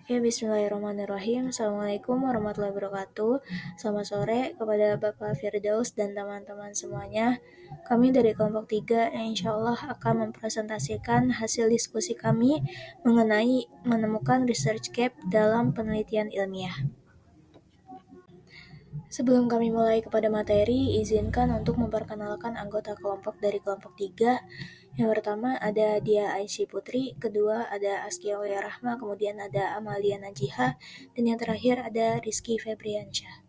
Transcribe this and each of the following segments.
Oke, bismillahirrahmanirrahim. Assalamualaikum warahmatullahi wabarakatuh. Selamat sore kepada Bapak Firdaus dan teman-teman semuanya. Kami dari kelompok 3 yang insya Allah akan mempresentasikan hasil diskusi kami mengenai menemukan research gap dalam penelitian ilmiah. Sebelum kami mulai kepada materi, izinkan untuk memperkenalkan anggota kelompok dari kelompok 3. Yang pertama ada Dia Aisyah Putri, kedua ada Askia Oya Rahma, kemudian ada Amalia Najiha, dan yang terakhir ada Rizky Febriansyah.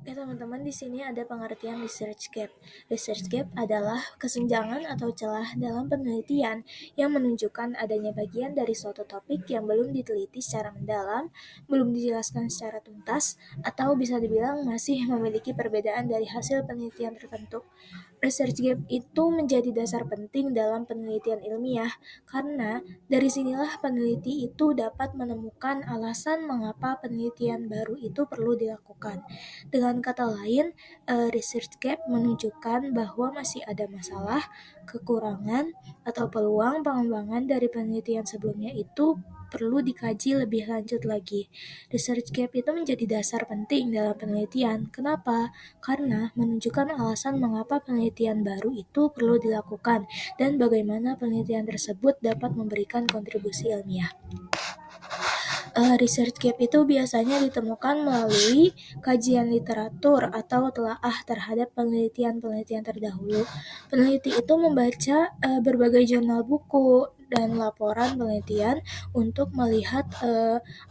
Oke teman-teman, di sini ada pengertian research gap. Research gap adalah kesenjangan atau celah dalam penelitian yang menunjukkan adanya bagian dari suatu topik yang belum diteliti secara mendalam, belum dijelaskan secara tuntas, atau bisa dibilang masih memiliki perbedaan dari hasil penelitian tertentu. Research gap itu menjadi dasar penting dalam penelitian ilmiah karena dari sinilah peneliti itu dapat menemukan alasan mengapa penelitian baru itu perlu dilakukan. Dengan kata lain, research gap menunjukkan bahwa masih ada masalah, kekurangan, atau peluang pengembangan dari penelitian sebelumnya itu perlu dikaji lebih lanjut lagi. Research gap itu menjadi dasar penting dalam penelitian. Kenapa? Karena menunjukkan alasan mengapa penelitian baru itu perlu dilakukan dan bagaimana penelitian tersebut dapat memberikan kontribusi ilmiah. Research gap itu biasanya ditemukan melalui kajian literatur atau telaah terhadap penelitian-penelitian terdahulu. Peneliti itu membaca berbagai jurnal buku dan laporan penelitian untuk melihat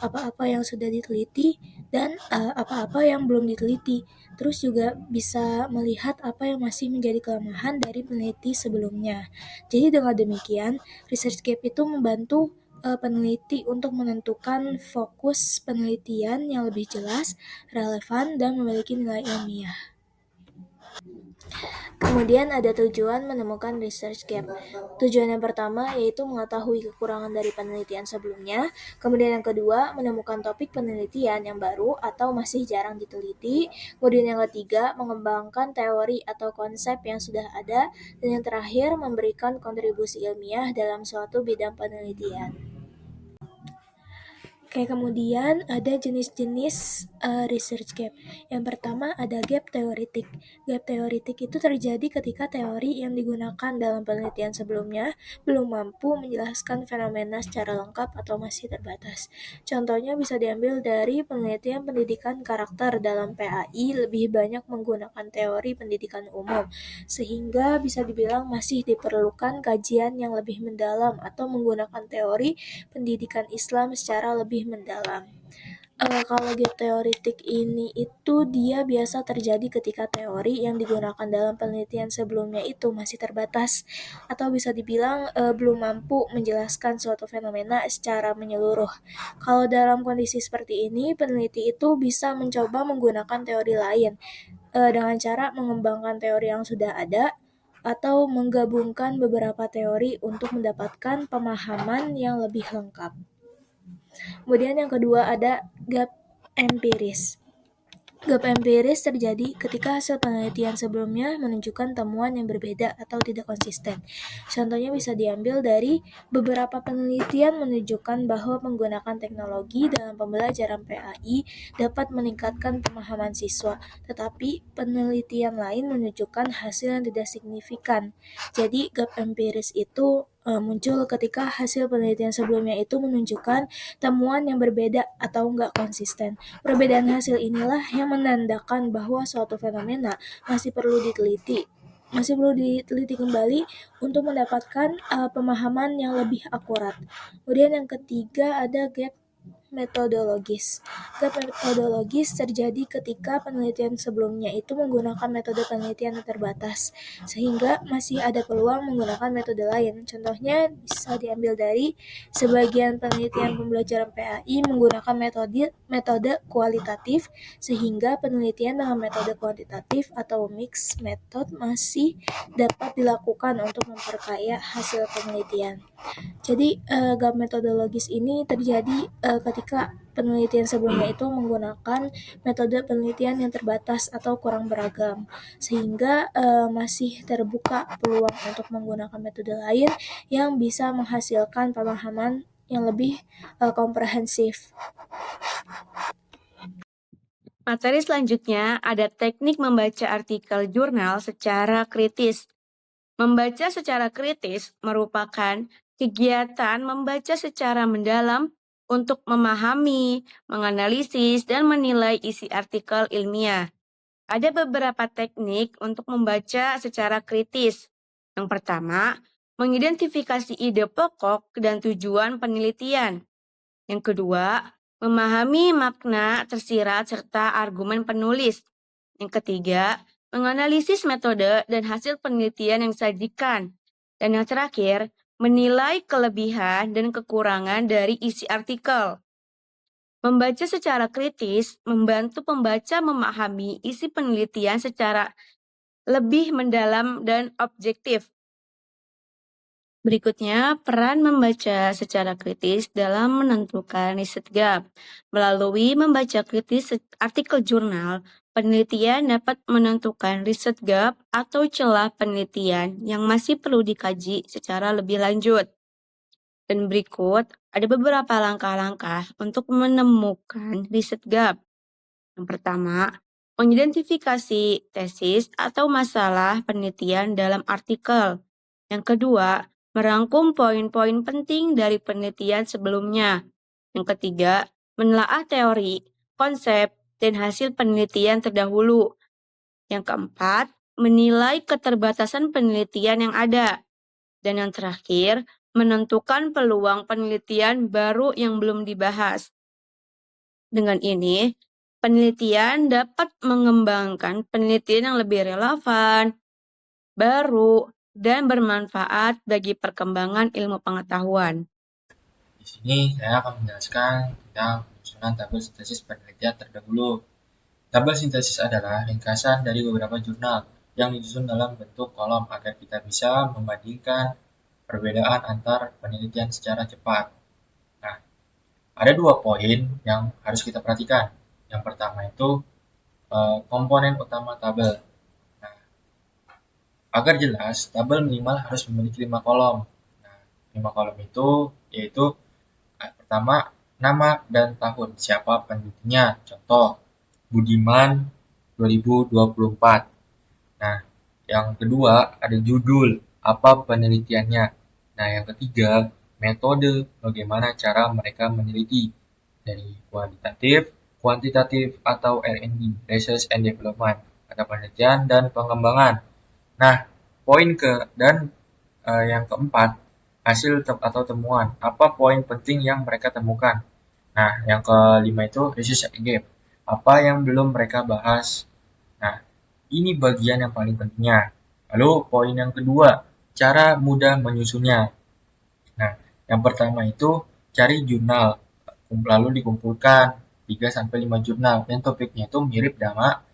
apa-apa yang sudah diteliti dan apa-apa yang belum diteliti. Terus juga bisa melihat apa yang masih menjadi kelemahan dari peneliti sebelumnya. Jadi dengan demikian, research gap itu membantu peneliti untuk menentukan fokus penelitian yang lebih jelas, relevan, dan memiliki nilai ilmiah. Kemudian ada tujuan menemukan research gap. Tujuan yang pertama yaitu mengetahui kekurangan dari penelitian sebelumnya. Kemudian yang kedua, menemukan topik penelitian yang baru atau masih jarang diteliti. Kemudian yang ketiga, mengembangkan teori atau konsep yang sudah ada. Dan yang terakhir, memberikan kontribusi ilmiah dalam suatu bidang penelitian. Oke, kemudian ada jenis-jenis research gap. Yang pertama ada gap teoritik. Gap teoritik itu terjadi ketika teori yang digunakan dalam penelitian sebelumnya belum mampu menjelaskan fenomena secara lengkap atau masih terbatas. Contohnya bisa diambil dari penelitian pendidikan karakter dalam PAI lebih banyak menggunakan teori pendidikan umum, sehingga bisa dibilang masih diperlukan kajian yang lebih mendalam atau menggunakan teori pendidikan Islam secara lebih mendalam. Kalau gap teoritik ini itu dia biasa terjadi ketika teori yang digunakan dalam penelitian sebelumnya itu masih terbatas atau bisa dibilang belum mampu menjelaskan suatu fenomena secara menyeluruh. Kalau dalam kondisi seperti ini, peneliti itu bisa mencoba menggunakan teori lain dengan cara mengembangkan teori yang sudah ada atau menggabungkan beberapa teori untuk mendapatkan pemahaman yang lebih lengkap. Kemudian yang kedua ada gap empiris. Gap empiris terjadi ketika hasil penelitian sebelumnya menunjukkan temuan yang berbeda atau tidak konsisten. Contohnya bisa diambil dari beberapa penelitian menunjukkan bahwa menggunakan teknologi dalam pembelajaran PAI dapat meningkatkan pemahaman siswa, tetapi penelitian lain menunjukkan hasil yang tidak signifikan. Jadi gap empiris itu muncul ketika hasil penelitian sebelumnya itu menunjukkan temuan yang berbeda atau enggak konsisten. Perbedaan hasil inilah yang menandakan bahwa suatu fenomena masih perlu diteliti kembali untuk mendapatkan pemahaman yang lebih akurat. Kemudian yang ketiga ada gap metodologis. Gap metodologis terjadi ketika penelitian sebelumnya itu menggunakan metode penelitian yang terbatas, sehingga masih ada peluang menggunakan metode lain. Contohnya bisa diambil dari sebagian penelitian pembelajaran PAI menggunakan metode kualitatif, sehingga penelitian dengan metode kuantitatif atau mixed method masih dapat dilakukan untuk memperkaya hasil penelitian. Jadi gap metodologis ini terjadi ketika penelitian sebelumnya itu menggunakan metode penelitian yang terbatas atau kurang beragam, sehingga masih terbuka peluang untuk menggunakan metode lain yang bisa menghasilkan pemahaman yang lebih komprehensif. Materi selanjutnya ada teknik membaca artikel jurnal secara kritis. Membaca secara kritis merupakan kegiatan membaca secara mendalam untuk memahami, menganalisis, dan menilai isi artikel ilmiah. Ada beberapa teknik untuk membaca secara kritis. Yang pertama, mengidentifikasi ide pokok dan tujuan penelitian. Yang kedua, memahami makna tersirat serta argumen penulis. Yang ketiga, menganalisis metode dan hasil penelitian yang disajikan. Dan yang terakhir, menilai kelebihan dan kekurangan dari isi artikel. Membaca secara kritis membantu pembaca memahami isi penelitian secara lebih mendalam dan objektif. Berikutnya, peran membaca secara kritis dalam menentukan riset gap. Melalui membaca kritis artikel jurnal, penelitian dapat menentukan riset gap atau celah penelitian yang masih perlu dikaji secara lebih lanjut. Dan berikut ada beberapa langkah-langkah untuk menemukan riset gap. Yang pertama, mengidentifikasi tesis atau masalah penelitian dalam artikel. Yang kedua, merangkum poin-poin penting dari penelitian sebelumnya. Yang ketiga, menelaah teori, konsep, dan hasil penelitian terdahulu. Yang keempat, menilai keterbatasan penelitian yang ada. Dan yang terakhir, menentukan peluang penelitian baru yang belum dibahas. Dengan ini, penelitian dapat mengembangkan penelitian yang lebih relevan, baru, dan bermanfaat bagi perkembangan ilmu pengetahuan. Di sini saya akan menjelaskan tentang penyusunan tabel sintesis penelitian terdahulu. Tabel sintesis adalah ringkasan dari beberapa jurnal yang disusun dalam bentuk kolom agar kita bisa membandingkan perbedaan antar penelitian secara cepat. Nah, ada dua poin yang harus kita perhatikan. Yang pertama itu komponen utama tabel. Nah, agar jelas, tabel minimal harus memiliki 5 kolom. Nah, 5 kolom itu yaitu pertama, nama dan tahun siapa penelitinya. Contoh, Budiman 2024. Nah, yang kedua ada judul, apa penelitiannya. Nah, yang ketiga, metode, bagaimana cara mereka meneliti. Dari kualitatif, kuantitatif, atau R&D, Research and Development, ada penelitian dan pengembangan. Nah, poin yang keempat, hasil atau temuan. Apa poin penting yang mereka temukan? Nah, yang kelima itu research gap. Apa yang belum mereka bahas? Nah, ini bagian yang paling pentingnya. Lalu poin yang kedua, cara mudah menyusunnya. Nah, yang pertama itu cari jurnal, lalu dikumpulkan 3-5 jurnal dan topiknya itu mirip sama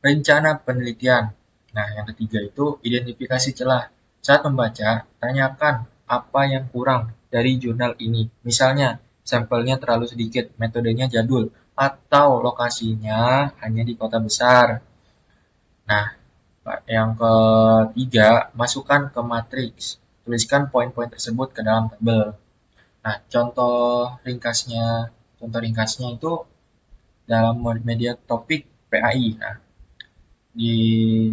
rencana penelitian. Nah, yang ketiga itu identifikasi celah. Saat membaca, tanyakan apa yang kurang dari jurnal ini. Misalnya, sampelnya terlalu sedikit, metodenya jadul, atau lokasinya hanya di kota besar. Nah, yang ketiga, masukkan ke matriks. Tuliskan poin-poin tersebut ke dalam tabel. Nah, contoh ringkasnya itu dalam media topik PAI. Nah, di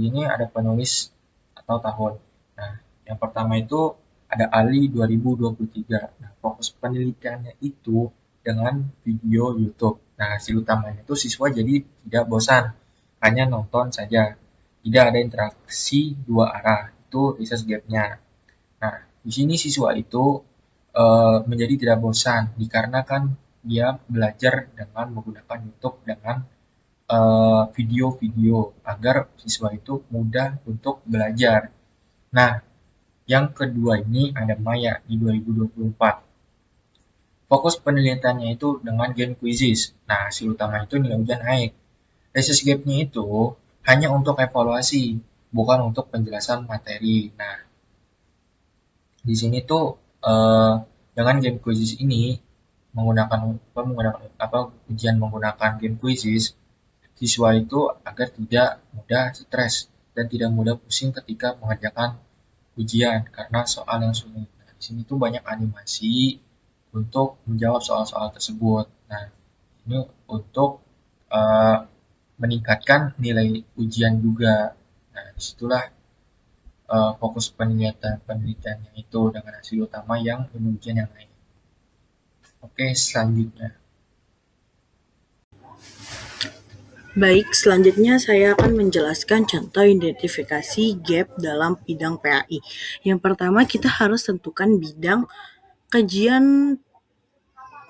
ini ada penulis atau tahun. Nah, yang pertama itu ada Ali 2023. Nah, fokus penelitiannya itu dengan video YouTube. Nah, hasil utamanya itu siswa jadi tidak bosan, hanya nonton saja. Tidak ada interaksi dua arah. Itu research gap-nya. Nah, di sini siswa itu menjadi tidak bosan dikarenakan dia belajar dengan menggunakan YouTube dengan video-video agar siswa itu mudah untuk belajar. Nah, yang kedua ini ada Maya di 2024. Fokus penelitiannya itu dengan game quizzes. Nah, hasil utama itu nilai ujian naik. Research gap-nya itu hanya untuk evaluasi, bukan untuk penjelasan materi. Nah, di sini tuh dengan game quizzes ini menggunakan ujian menggunakan game quizzes, siswa itu agar tidak mudah stres dan tidak mudah pusing ketika mengerjakan ujian karena soal yang sulit. Nah, di sini tuh banyak animasi, untuk menjawab soal-soal tersebut. Nah, ini untuk uh, meningkatkan nilai ujian juga. Nah, disitulah fokus penelitiannya itu dengan hasil utama yang ujian yang lain. Oke, selanjutnya. Baik, selanjutnya saya akan menjelaskan contoh identifikasi gap dalam bidang PAI. Yang pertama, kita harus tentukan bidang kajian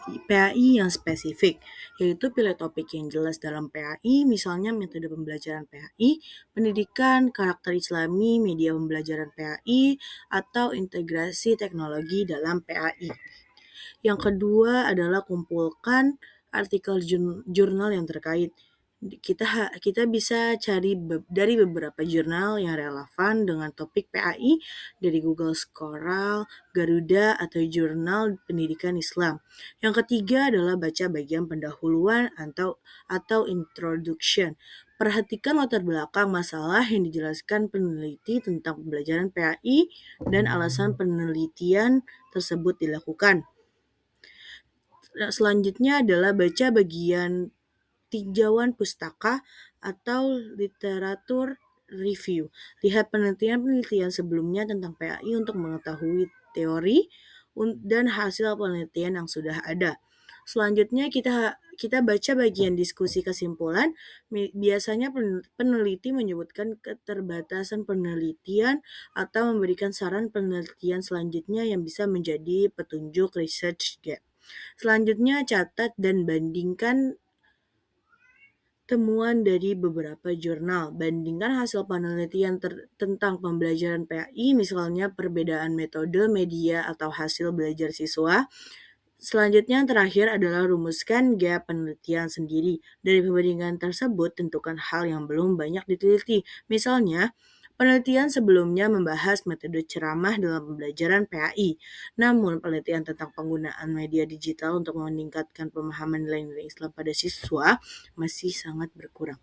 PAI yang spesifik, yaitu pilih topik yang jelas dalam PAI, misalnya metode pembelajaran PAI, pendidikan, karakter Islami, media pembelajaran PAI, atau integrasi teknologi dalam PAI. Yang kedua adalah kumpulkan artikel jurnal yang terkait. Kita bisa cari dari beberapa jurnal yang relevan dengan topik PAI dari Google Scholar, Garuda, atau jurnal pendidikan Islam. Yang ketiga adalah baca bagian pendahuluan atau introduction. Perhatikan latar belakang masalah yang dijelaskan peneliti tentang pembelajaran PAI dan alasan penelitian tersebut dilakukan. Selanjutnya adalah baca bagian tinjauan pustaka atau literatur review. Lihat penelitian-penelitian sebelumnya tentang PAI untuk mengetahui teori dan hasil penelitian yang sudah ada. Selanjutnya kita baca bagian diskusi kesimpulan. Biasanya peneliti menyebutkan keterbatasan penelitian atau memberikan saran penelitian selanjutnya yang bisa menjadi petunjuk research gap. Selanjutnya, catat dan bandingkan temuan dari beberapa jurnal. Bandingkan hasil penelitian tentang pembelajaran PAI, misalnya perbedaan metode, media, atau hasil belajar siswa. Selanjutnya yang terakhir adalah rumuskan gap penelitian sendiri. Dari perbandingan tersebut, tentukan hal yang belum banyak diteliti. Misalnya, penelitian sebelumnya membahas metode ceramah dalam pembelajaran PAI. Namun, penelitian tentang penggunaan media digital untuk meningkatkan pemahaman nilai-nilai Islam pada siswa masih sangat berkurang.